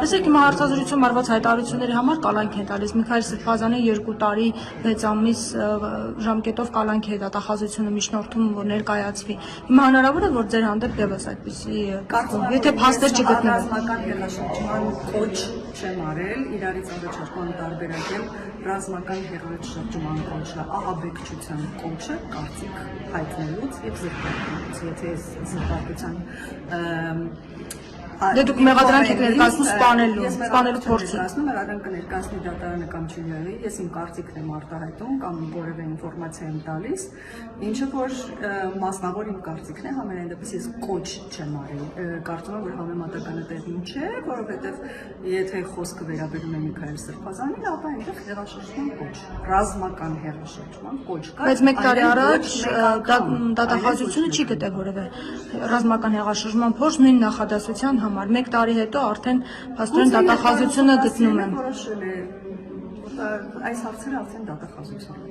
Տեսեք, հիմա հարցազրույցում արված հայտարարությունների համար կալանք են տալիս։ Միքայել Սրբազյանը 2 տարի 6 ամիս ժամկետով կալանք է դատախազությունը միջնորդում, որ ներկայացվի։ Հիմա հնարավոր է, որ ձեր հանդեպ եւս այդպիսի, եթե փաստեր չգտնվեն։ Ռազմական հեղաշրջման կոչ չեմ արել, իրարից առաջարկման տարբերակել ռազմական հեղաշրջման կոչը, ահաբեկչության կոչը, կարծիք հայտնելուց եւ զրկարտուց, եթե զրկարտության Դե դուք մեղադրանք եք ներկայացնում սպանելու փորձի։ Մեղադրանք կներկայացնի դատարանը կամ ջուրիը, ես իմ կարծիքն եմ արտահայտում կամ որևէ ինֆորմացիա եմ տալիս, ինչը որ մասնավոր իմ կարծիքն է, համենայն դեպս ես կոչ չեմ արել, կարծում եմ, որ համեմատականը տեղին չէ, որովհետև եթե խոսքը վերաբերում է Միքայել Սրբազյանին, ապա այնտեղ հեղաշրջման կոչ, ռազմական հեղաշրջման կոչ կա։ Բայց 1 տարի առաջ դատախազությունը չի գտել որևէ ռազմական հեղաշրջման փորձ նույն նախադասության համար 1 տարի հետո արդեն փաստորեն դատախազությունը գտնում են։ Այս հարցերը արդեն դատախազություն